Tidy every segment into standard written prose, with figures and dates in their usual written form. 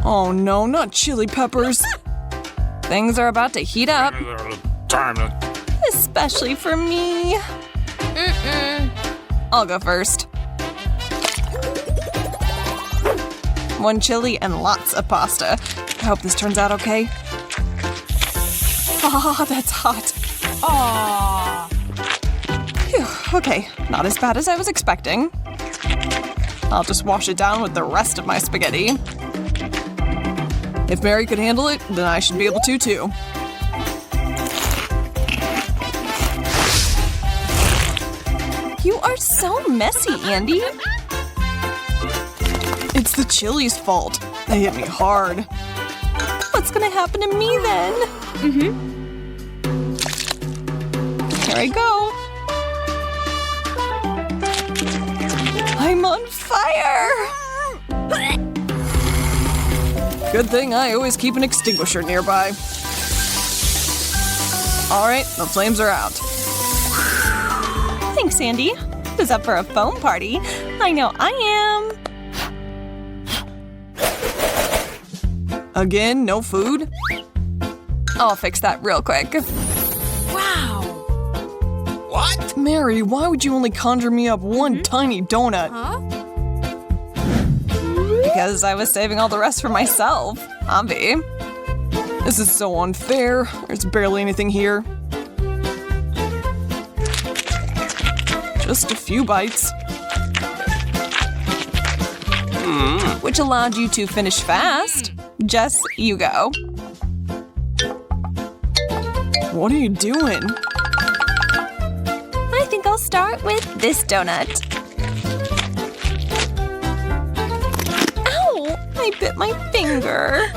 Oh no, not chili peppers. Things are about to heat up. Especially for me. I'll go first. 1 chili and lots of pasta. I hope this turns out okay. Ah, that's hot. Aww. Phew, okay, not as bad as I was expecting. I'll just wash it down with the rest of my spaghetti. If Mary could handle it, then I should be able to too. You are so messy, Andy. It's the chili's fault. They hit me hard. What's gonna happen to me then? Here I go. I'm on fire! Good thing I always keep an extinguisher nearby. Alright, the flames are out. Thanks, Andy. Who's up for a foam party? I know I am. Again, no food? I'll fix that real quick. Wow. What? Mary, why would you only conjure me up one tiny donut? Huh? Because I was saving all the rest for myself. Obvi. This is so unfair. There's barely anything here. Just a few bites. Which allowed you to finish fast. Jess, you go. What are you doing? I think I'll start with this donut. Ow! I bit my finger.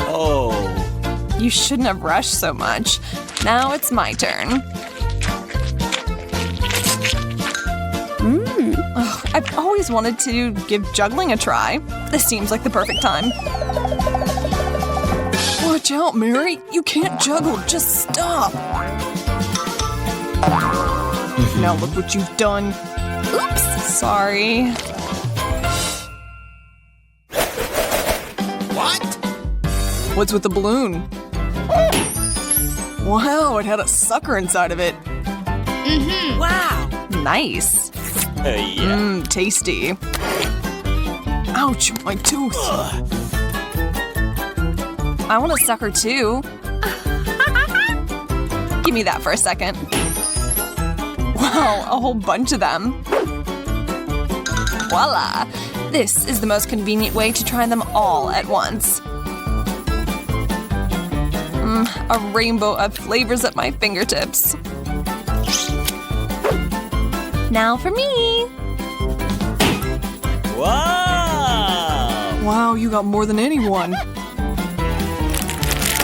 Oh. You shouldn't have rushed so much. Now it's my turn. Ugh, I've always wanted to give juggling a try. This seems like the perfect time. Watch out, Mary. You can't juggle. Just stop. Now look what you've done. Oops. Sorry. What? What's with the balloon? Wow, it had a sucker inside of it. Wow. Nice. Yeah. Tasty. Ouch, my tooth. I want a sucker too. Give me that for a second. Wow, a whole bunch of them. Voila! This is the most convenient way to try them all at once. A rainbow of flavors at my fingertips. Now for me! Wow! Wow, you got more than anyone.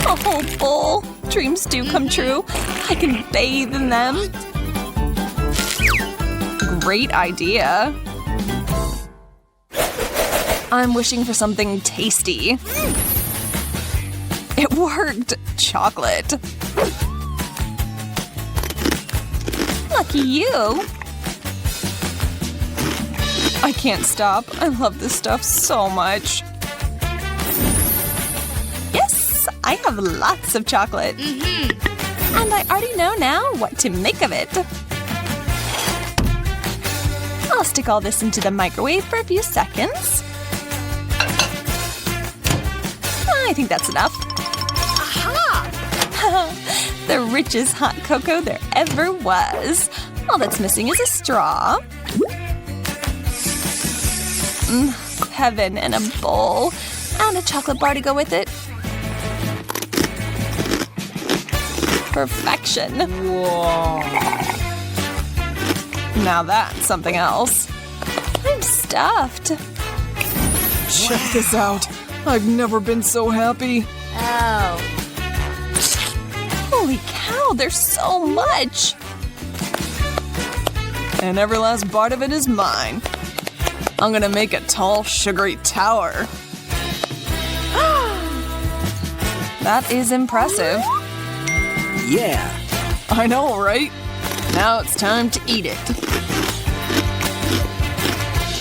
Oh, bull. Dreams do come true. I can bathe in them. Great idea. I'm wishing for something tasty. It worked! Chocolate. Lucky you. I can't stop. I love this stuff so much. Yes! I have lots of chocolate. And I already know now what to make of it. I'll stick all this into the microwave for a few seconds. I think that's enough. Aha! The richest hot cocoa there ever was. All that's missing is a straw. Heaven in a bowl. And a chocolate bar to go with it. Perfection. Whoa. Now that's something else. I'm stuffed. Check this out. I've never been so happy. Oh. Holy cow, there's so much. And every last bite of it is mine. I'm gonna make a tall, sugary tower. That is impressive. Yeah. I know, right? Now it's time to eat it.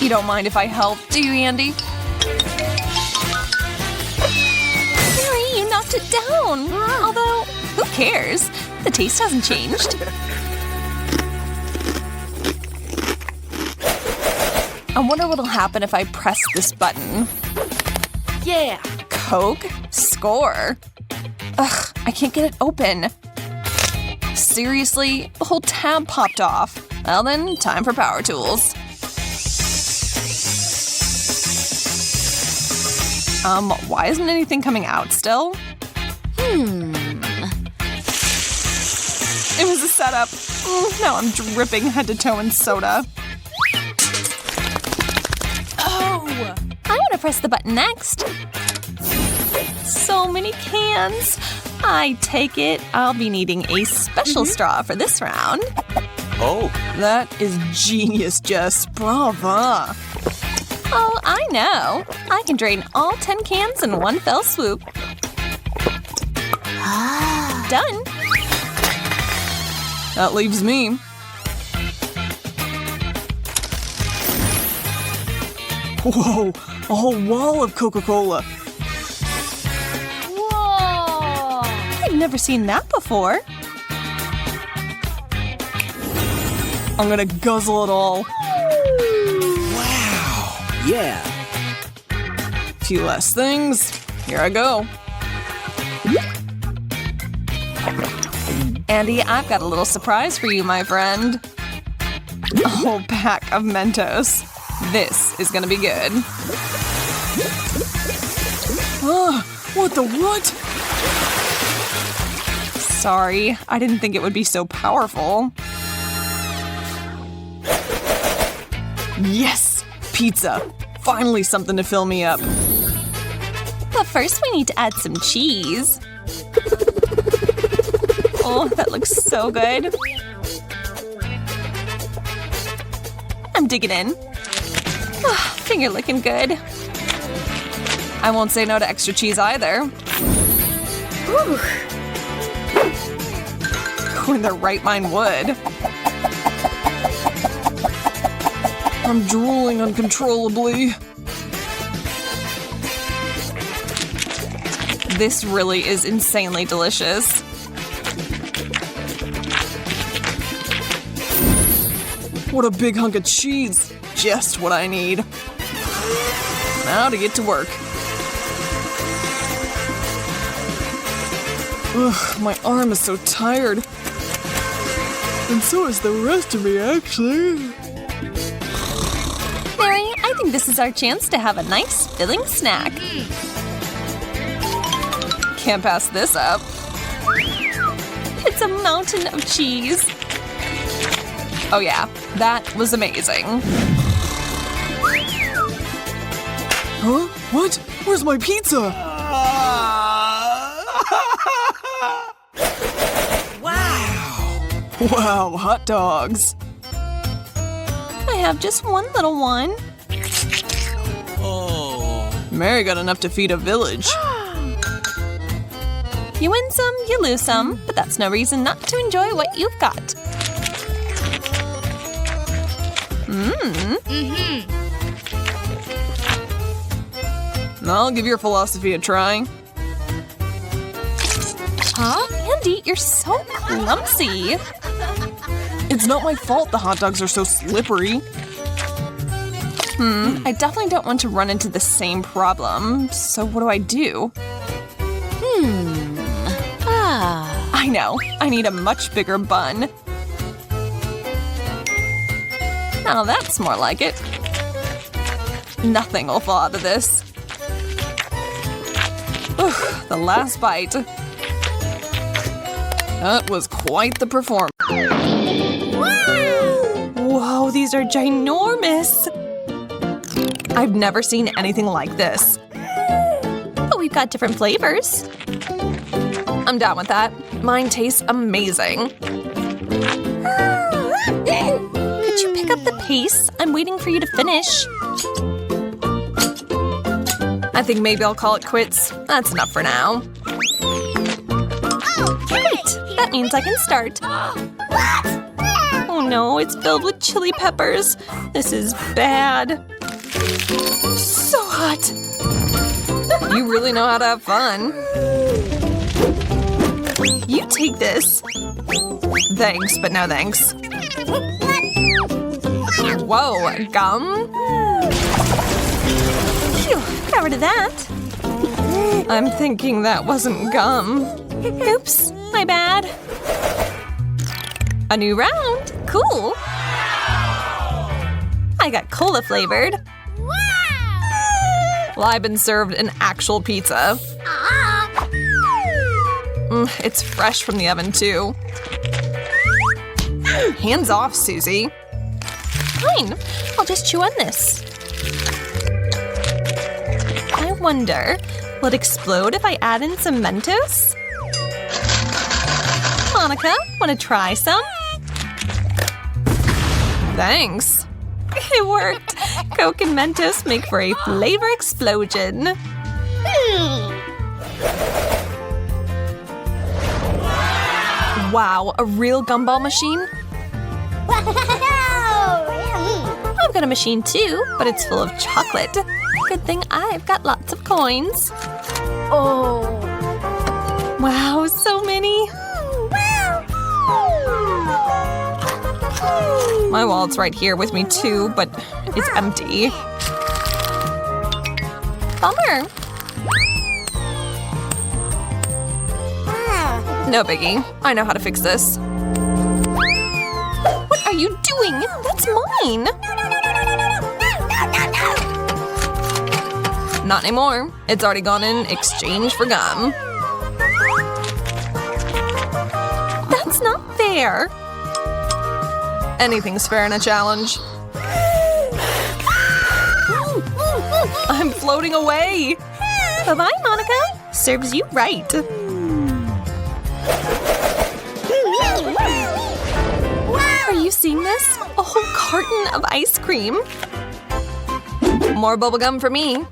You don't mind if I help, do you, Andy? scarfed it down. Although, who cares? The taste hasn't changed. I wonder what'll happen if I press this button. Yeah. Coke? Score. Ugh, I can't get it open. Seriously? The whole tab popped off. Well then, time for power tools. Why isn't anything coming out still? It was a setup. Now I'm dripping head to toe in soda. Oh! I want to press the button next. So many cans. I take it I'll be needing a special straw for this round. Oh. That is genius, Jess. Brava. Oh, I know. I can drain all 10 cans in one fell swoop. Done. That leaves me. Whoa, a whole wall of CocaCola. Whoa! I've never seen that before. I'm gonna guzzle it all. Wow. Yeah. Few less things. Here I go. Andy, I've got a little surprise for you, my friend. A whole pack of Mentos. This is gonna be good. What the what? Sorry, I didn't think it would be so powerful. Yes! Pizza! Finally something to fill me up. But first we need to add some cheese. Oh, that looks so good. I'm digging in. Oh, finger looking good. I won't say no to extra cheese either. Whew. Who in their right mind would? I'm drooling uncontrollably. This really is insanely delicious. What a big hunk of cheese. Just what I need. Now to get to work. Ugh, my arm is so tired. And so is the rest of me, actually. Mary, I think this is our chance to have a nice, filling snack. Can't pass this up. It's a mountain of cheese. Oh yeah, that was amazing. Huh? What? Where's my pizza? Wow! Wow, hot dogs. I have just one little one. Oh. Mary got enough to feed a village. You win some, you lose some, but that's no reason not to enjoy what you've got. I'll give your philosophy a try. Huh? Andy, you're so clumsy. It's not my fault the hot dogs are so slippery. I definitely don't want to run into the same problem. So what do I do? I know. I need a much bigger bun. Now that's more like it. Nothing will fall out of this. Ugh, the last bite. That was quite the performance. Whoa, these are ginormous! I've never seen anything like this. But we've got different flavors. I'm down with that. Mine tastes amazing. Could you pick up the pace? I'm waiting for you to finish. I think maybe I'll call it quits. That's enough for now. Great! That means I can start. Oh no, it's filled with chili peppers. This is bad. So hot. You really know how to have fun. You take this. Thanks, but no thanks. Whoa, gum? Phew, got rid of that. I'm thinking that wasn't gum. Oops, my bad. A new round. Cool. I got cola flavored. Well, I've been served an actual pizza. It's fresh from the oven, too. Hands off, Susie. Fine. I'll just chew on this. I wonder, will it explode if I add in some Mentos? Monica, want to try some? Thanks. It worked. Coke and Mentos make for a flavor explosion. Wow, a real Gumball Machine? I've got a machine too, but it's full of chocolate. Good thing I've got lots of coins. Oh. Wow, so many. My wallet's right here with me too, but it's empty. Bummer. No biggie. I know how to fix this. What are you doing? That's mine. Not anymore. It's already gone in exchange for gum. That's not fair. Anything's fair in a challenge. I'm floating away. Bye-bye, Monica. Serves you right. Are you seeing this? A whole carton of ice cream. More bubblegum for me.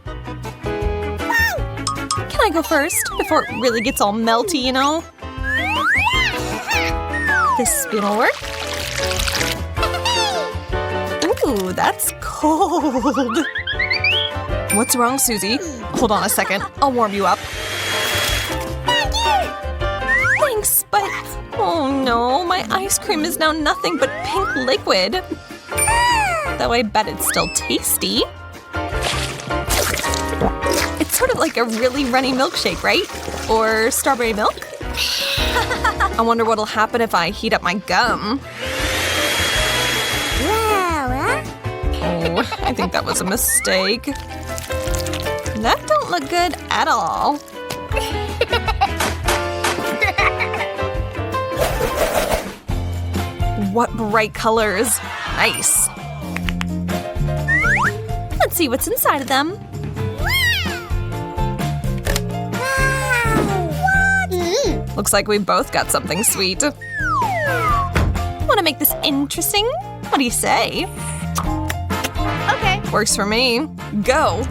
Can I go first before it really gets all melty, you know? This spoon will work. Ooh, that's cold. What's wrong, Susie? Hold on a second. I'll warm you up. Thanks, but... oh no, my ice cream is now nothing but pink liquid. Though I bet it's still tasty. It's sort of like a really runny milkshake, right? Or strawberry milk? I wonder what'll happen if I heat up my gum. Oh, I think that was a mistake. That don't look good at all. What bright colors. Nice. Let's see what's inside of them. Looks like we both got something sweet. Want to make this interesting? What do you say? Okay. Works for me. Go.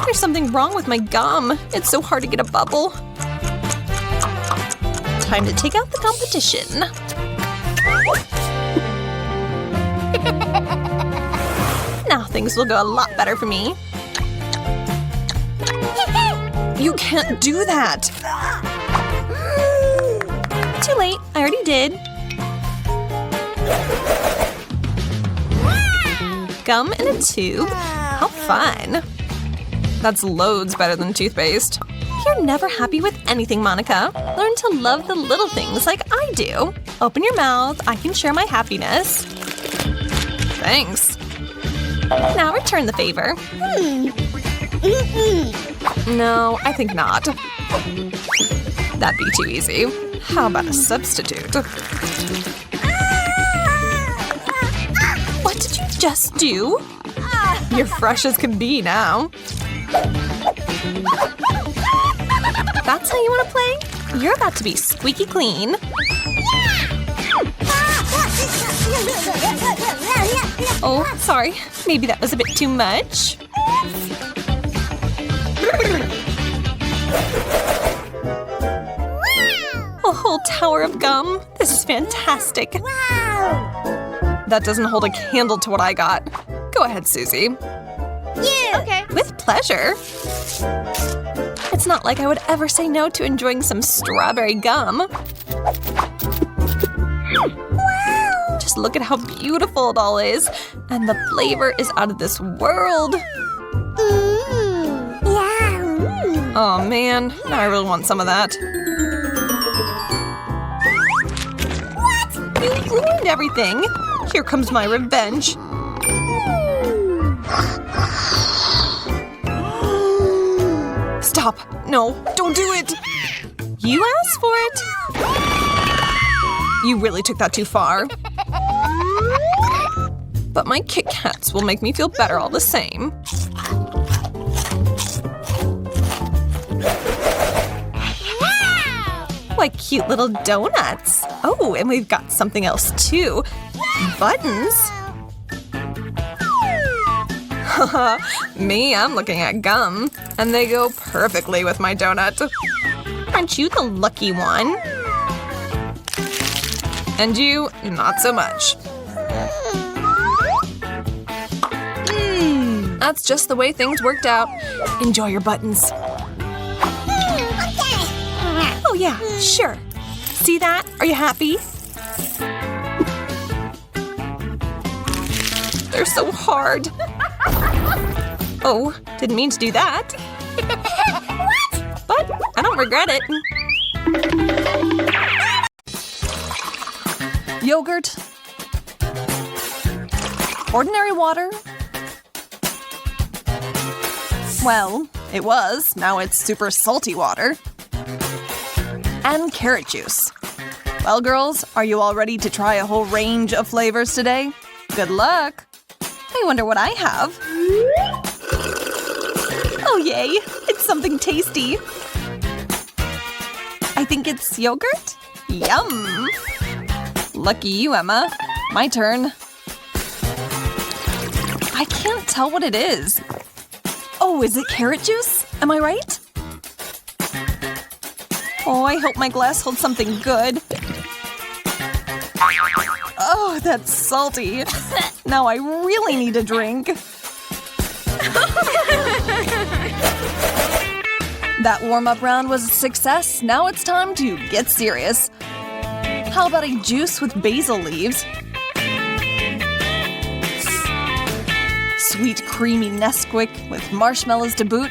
There's something wrong with my gum. It's so hard to get a bubble. Time to take out the competition. Now things will go a lot better for me. You can't do that! Too late. I already did. Gum in a tube? How fun. That's loads better than toothpaste. You're never happy with anything, Monica. Learn to love the little things like I do. Open your mouth. I can share my happiness. Thanks. Now return the favor. No, I think not. That'd be too easy. How about a substitute? What did you just do? You're fresh as can be now. That's how you want to play? You're about to be squeaky clean. Oh, sorry. Maybe that was a bit too much. A whole tower of gum. This is fantastic. That doesn't hold a candle to what I got. Go ahead, Susie. Yeah. Okay. With pleasure. It's not like I would ever say no to enjoying some strawberry gum. Wow! Just look at how beautiful it all is. And the flavor is out of this world. Oh man, now I really want some of that. What? You ruined everything. Here comes my revenge. Stop. No, don't do it. You asked for it. You really took that too far. But my Kit Kats will make me feel better all the same. What cute little donuts. Oh, and we've got something else too. Buttons. Haha, me, I'm looking at gum. And they go perfectly with my donut. Aren't you the lucky one? And you, not so much. That's just the way things worked out. Enjoy your buttons. Oh yeah, sure. See that? Are you happy? They're so hard. Oh, didn't mean to do that. But I don't regret it. Yogurt. Ordinary water. Well, it was. Now it's super salty water. And carrot juice. Well, girls, are you all ready to try a whole range of flavors today? Good luck! I wonder what I have. Oh yay! It's something tasty. I think it's yogurt? Yum! Lucky you, Emma. My turn. I can't tell what it is. Oh, is it carrot juice? Am I right? Oh, I hope my glass holds something good. Oh, that's salty. Now I really need a drink. That warm-up round was a success. Now it's time to get serious. How about a juice with basil leaves? Sweet, creamy Nesquik with marshmallows to boot.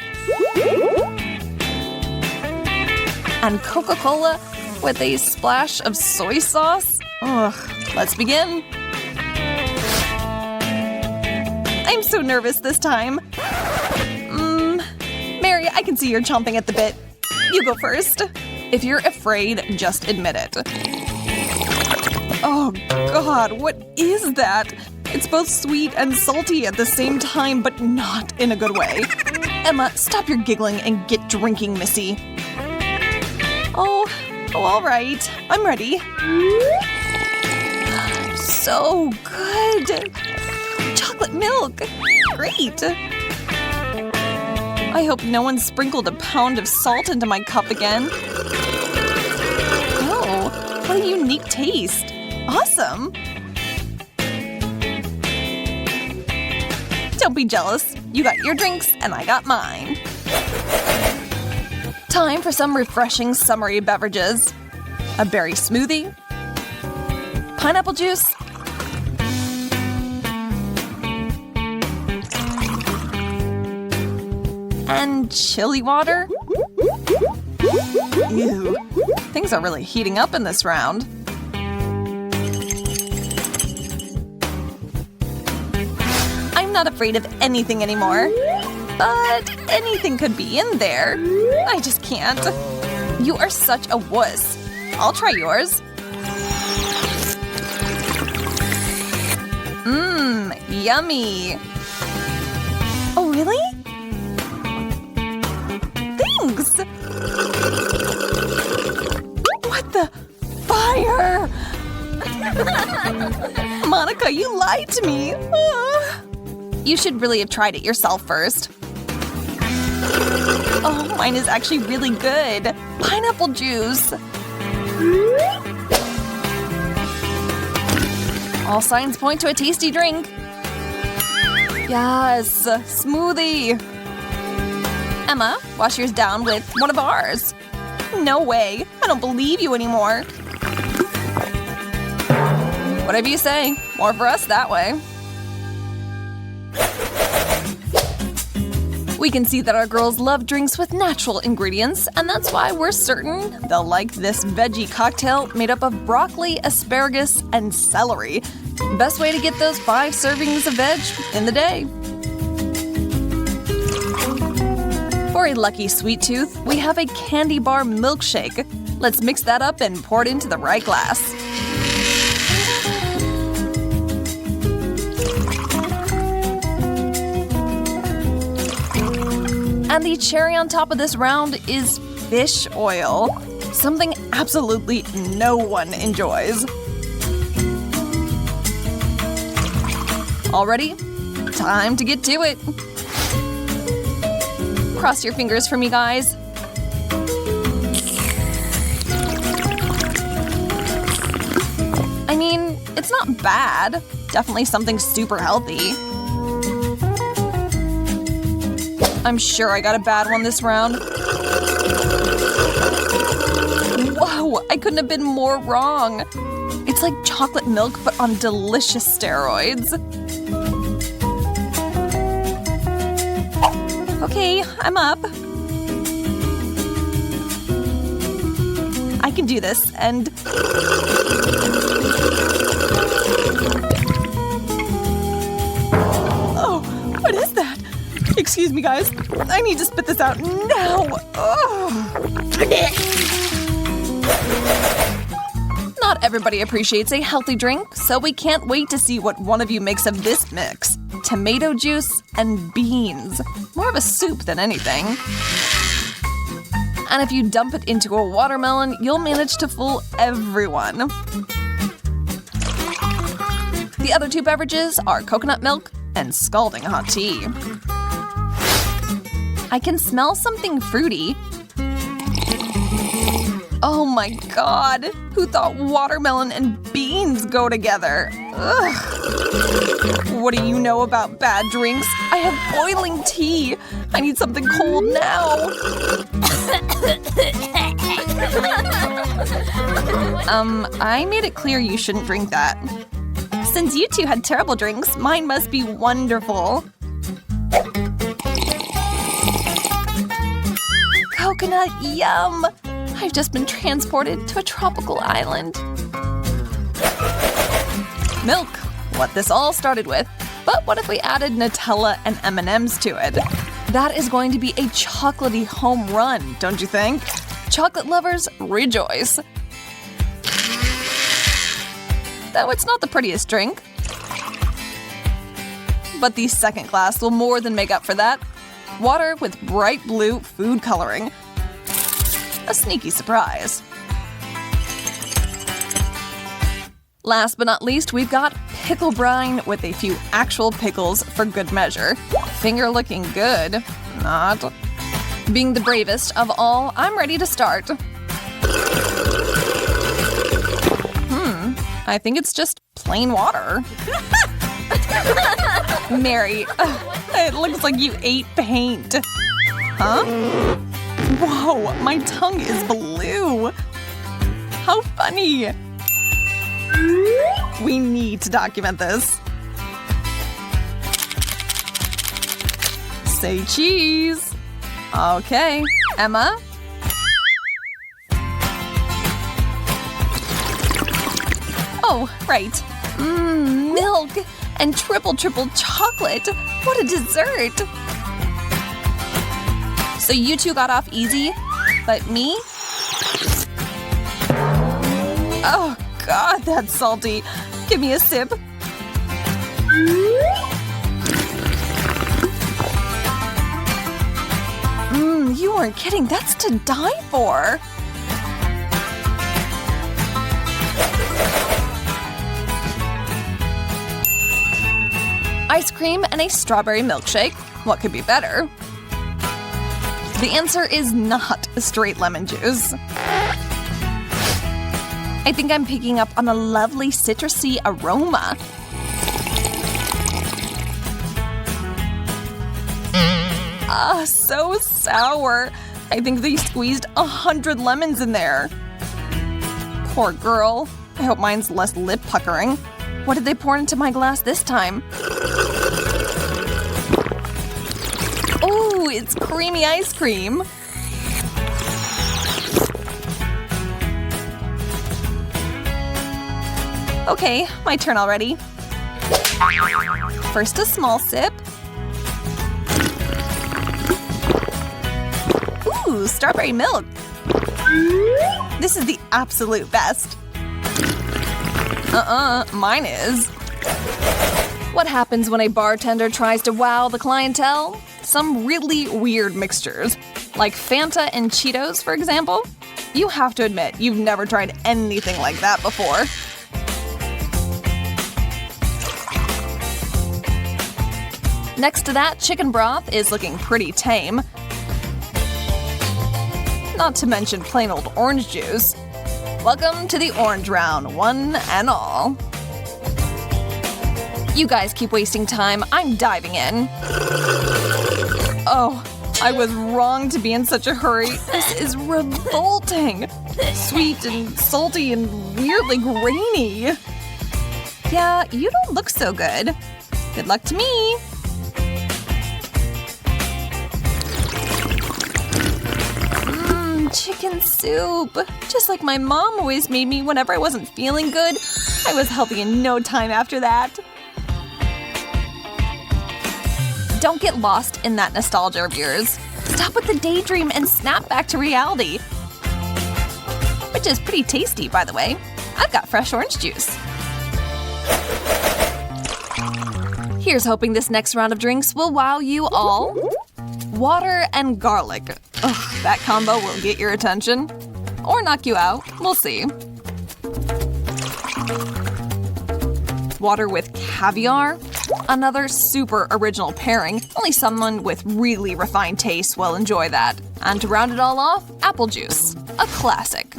And CocaCola with a splash of soy sauce? Ugh, let's begin. I'm so nervous this time. Mary, I can see you're chomping at the bit. You go first. If you're afraid, just admit it. Oh God, what is that? It's both sweet and salty at the same time, but not in a good way. Emma, stop your giggling and get drinking, Missy. Oh, all right. I'm ready. So good. Chocolate milk. Great. I hope no one sprinkled a pound of salt into my cup again. Oh, what a unique taste. Awesome. Don't be jealous. You got your drinks and I got mine. Time for some refreshing summery beverages. A berry smoothie. Pineapple juice. And chili water. Ew. Things are really heating up in this round. I'm not afraid of anything anymore. But anything could be in there. I just can't. You are such a wuss. I'll try yours. Yummy. Oh, really? Thanks. What the? Fire! Monica, you lied to me. You should really have tried it yourself first. Oh, mine is actually really good. Pineapple juice. All signs point to a tasty drink. Yes, smoothie. Emma, wash yours down with one of ours. No way. I don't believe you anymore. Whatever you say. More for us that way. We can see that our girls love drinks with natural ingredients, and that's why we're certain they'll like this veggie cocktail made up of broccoli, asparagus, and celery. Best way to get those 5 servings of veg in the day. For a lucky sweet tooth, we have a candy bar milkshake. Let's mix that up and pour it into the right glass. And the cherry on top of this round is fish oil. Something absolutely no one enjoys. All ready? Time to get to it. Cross your fingers for me, guys. I mean, it's not bad. Definitely something super healthy. I'm sure I got a bad one this round. Whoa, I couldn't have been more wrong. It's like chocolate milk, but on delicious steroids. Okay, I'm up. I can do this, and... Oh, what is that? Excuse me, guys. I need to spit this out now. Not everybody appreciates a healthy drink, so we can't wait to see what one of you makes of this mix. Tomato juice and beans. More of a soup than anything. And if you dump it into a watermelon, you'll manage to fool everyone. The other 2 beverages are coconut milk and scalding hot tea. I can smell something fruity. Oh my god! Who thought watermelon and beans go together? Ugh. What do you know about bad drinks? I have boiling tea! I need something cold now! I made it clear you shouldn't drink that. Since you 2 had terrible drinks, mine must be wonderful. Coconut, yum! I've just been transported to a tropical island. Milk, what this all started with. But what if we added Nutella and M&Ms to it? That is going to be a chocolatey home run, don't you think? Chocolate lovers, rejoice. Though it's not the prettiest drink. But the second glass will more than make up for that. Water with bright blue food coloring. A sneaky surprise. Last but not least, we've got pickle brine with a few actual pickles for good measure. Finger looking good. Not. Being the bravest of all, I'm ready to start. I think it's just plain water. Mary, it looks like you ate paint. Huh? Whoa, my tongue is blue. How funny. We need to document this. Say cheese. Okay, Emma. Oh, right. Milk and triple chocolate. What a dessert. So you 2 got off easy, but me? Oh god, that's salty. Give me a sip. You weren't kidding. That's to die for. Ice cream and a strawberry milkshake. What could be better? The answer is not straight lemon juice. I think I'm picking up on a lovely citrusy aroma. Ah, so sour. I think they squeezed 100 lemons in there. Poor girl. I hope mine's less lip puckering. What did they pour into my glass this time? Oh, it's creamy ice cream. Okay, my turn already. First a small sip. Ooh, strawberry milk. This is the absolute best. Mine is. What happens when a bartender tries to wow the clientele? Some really weird mixtures. Like Fanta and Cheetos, for example. You have to admit, you've never tried anything like that before. Next to that, chicken broth is looking pretty tame. Not to mention plain old orange juice. Welcome to the orange round, one and all. You guys keep wasting time, I'm diving in. Oh, I was wrong to be in such a hurry. This is revolting. Sweet and salty and weirdly grainy. Yeah, you don't look so good. Good luck to me. Chicken soup. Just like my mom always made me whenever I wasn't feeling good. I was healthy in no time after that. Don't get lost in that nostalgia of yours. Stop with the daydream and snap back to reality. Which is pretty tasty, by the way. I've got fresh orange juice. Here's hoping this next round of drinks will wow you all. Water and garlic. Ugh, that combo will get your attention. Or knock you out. We'll see. Water with caviar? Another super original pairing. Only someone with really refined taste will enjoy that. And to round it all off, apple juice. A classic.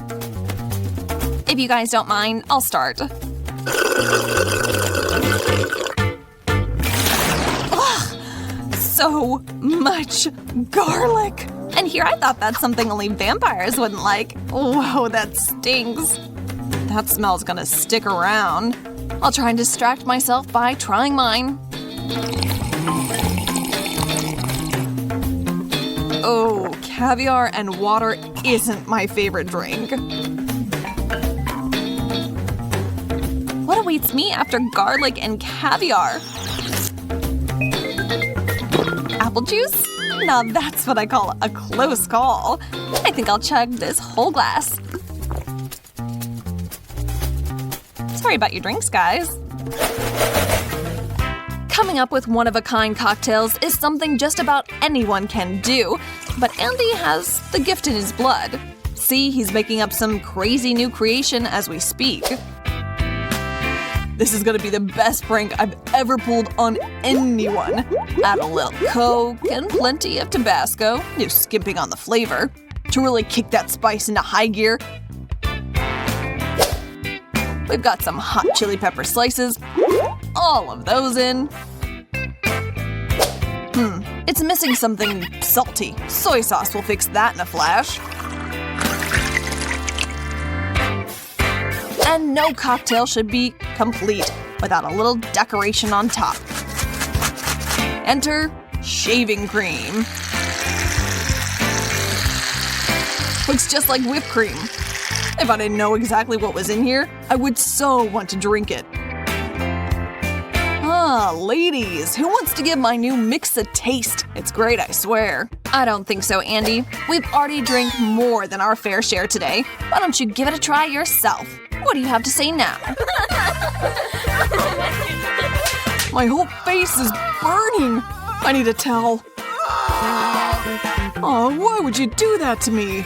If you guys don't mind, I'll start. So much garlic! And here I thought that's something only vampires wouldn't like. Whoa, that stinks. That smell's gonna stick around. I'll try and distract myself by trying mine. Oh, caviar and water isn't my favorite drink. What awaits me after garlic and caviar? Apple juice? Now that's what I call a close call. I think I'll chug this whole glass. Sorry about your drinks, guys. Coming up with one-of-a-kind cocktails is something just about anyone can do. But Andy has the gift in his blood. See, he's making up some crazy new creation as we speak. This is gonna be the best prank I've ever pulled on anyone. Add a little Coke and plenty of Tabasco, no skimping on the flavor, to really kick that spice into high gear. We've got some hot chili pepper slices, all of those in. It's missing something salty. Soy sauce will fix that in a flash. And no cocktail should be complete without a little decoration on top. Enter shaving cream. Looks just like whipped cream. If I didn't know exactly what was in here, I would so want to drink it. Ah, ladies, who wants to give my new mix a taste? It's great, I swear. I don't think so, Andy. We've already drank more than our fair share today. Why don't you give it a try yourself? What do you have to say now? My whole face is burning. I need a towel. Oh, why would you do that to me?